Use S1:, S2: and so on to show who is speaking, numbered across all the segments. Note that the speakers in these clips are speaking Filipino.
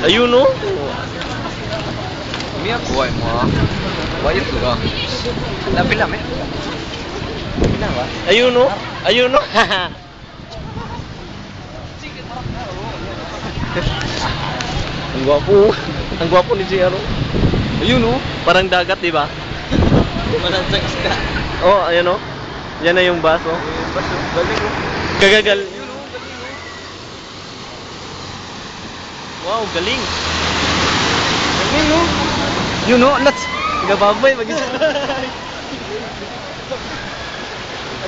S1: Ayun no?
S2: Mia kuwai mo. Why you ga? Napila me. Pila ba?
S1: Ayun no? Ayun no? Ang gwapo. Ang gwapo ni JR. Ayun no? Parang dagat, di ba?
S2: Manansang isda.
S1: Oh, ayun no? Yan na yung bus, oh.
S2: Baso, galing oh.
S1: Kagagal.
S2: Yun oh, galing oh.
S1: Wow, galing.
S2: Galing oh. Yun oh, nuts.
S1: Nagababay mag-isa.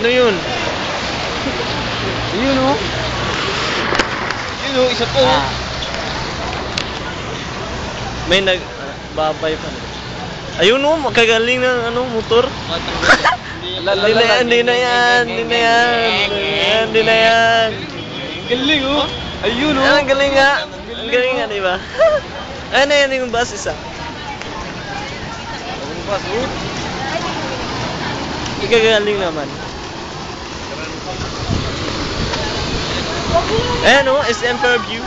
S1: Ano yun?
S2: Yun oh. Yun oh, isa po.
S1: Ah. May nagbabay pa. Ayun no, makagaling ng ano, motor. Hindi na yan.
S2: Galing oh. Ayun oh.
S1: Ah, ang galing nga. Ang galing nga, di ba? Ano yan yung bus isa?
S2: Ang bus oh.
S1: Ikagaling naman. Ayan o, SM Fairview.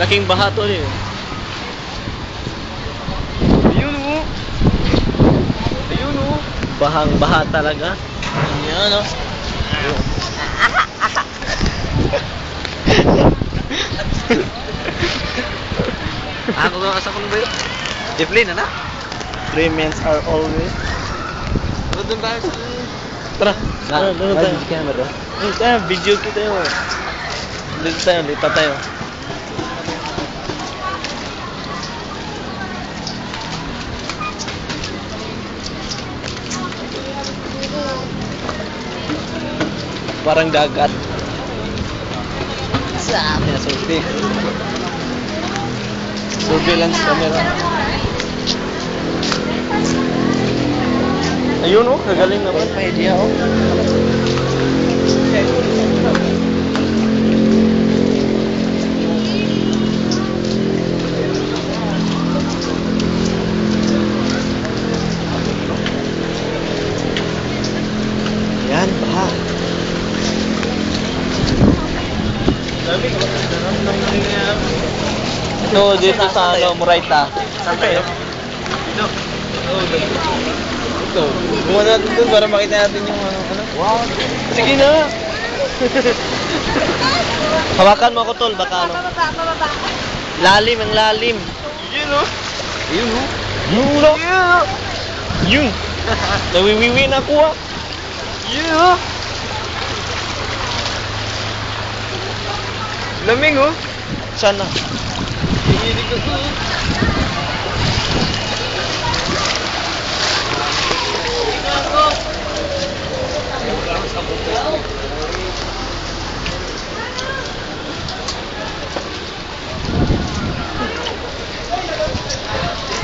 S1: Laking baha to eh.
S2: Ayun oh. Ayun oh.
S1: Bahang baha talaga.
S2: Yan oh. Ako ba asa ko ba yun? Jeplin na.
S1: 3 men are always.
S2: Doon tayo sa
S1: Tara. Doon tayo.
S2: camera.
S1: Video kita yun. Dito tayo, lipat tayo. Parang dagat.
S2: Sabi na sulti.
S1: Surveillance camera. Ayun oh, kagaling naman.
S2: May idea oh.
S1: Yan, baha. Ito, dito sa ano, Murayta.
S2: Saan tayo? Dito.
S1: Ito. Buwan natin doon para makita natin yung ano.
S2: Wow.
S1: Sige na. Hawakan mo ako tol, baka ano. Lalim, ang lalim.
S2: Yun oh. Yun oh.
S1: Yung no. Yung. Nawiwiwi na ako ah.
S2: Yun oh. Lamig oh.
S1: Sana.
S2: Hihilig ako.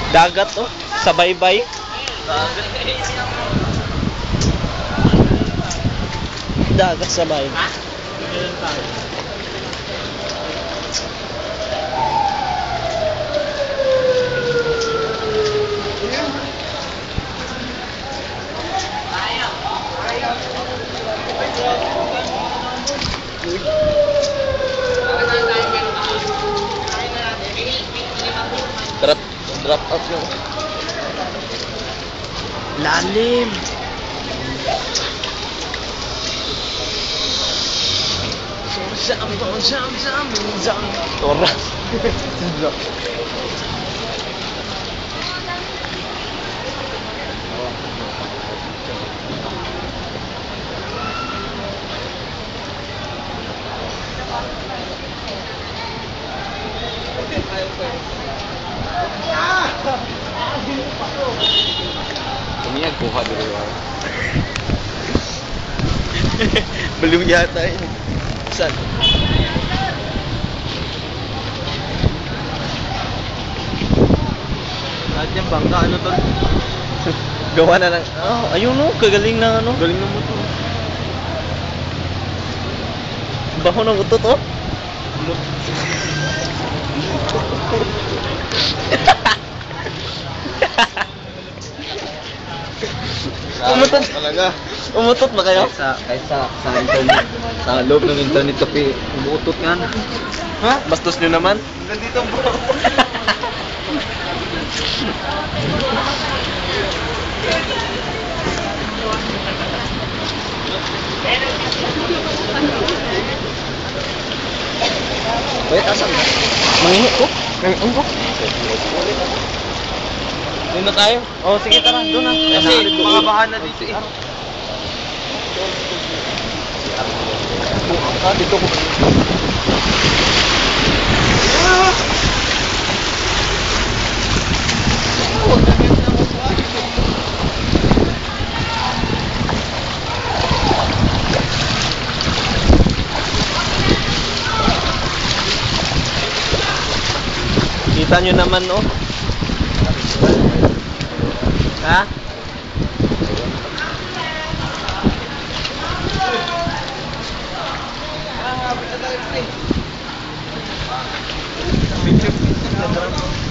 S1: Dagat oh, sa baybay. Dagat sa baybay. Drop off yung lalim. Tora.
S2: Tumiyag kuha dito yun.
S1: Belum yata ini. Saan?
S2: Lahat yung bangka ano tol?
S1: Gawa na lang. Oh, ayun no, kagaling na ano.
S2: Galing ng motor.
S1: Baho ng utot oh. Umutot.
S2: Talaga.
S1: Umutot ba kayo?
S2: Sa internet. Sa loob ng internet kasi umuutot nga na.
S1: Ha? Bastos nyo naman?
S2: Nandito po. Wait, asan na?
S1: Mangingi ko? Mangingi ko? Doon na tayo? Oo, sige tara, doon na.
S2: Kasi mga bahan na dito eh.
S1: Dito ko. Kita nyo naman, oh. Ha?
S2: Picture.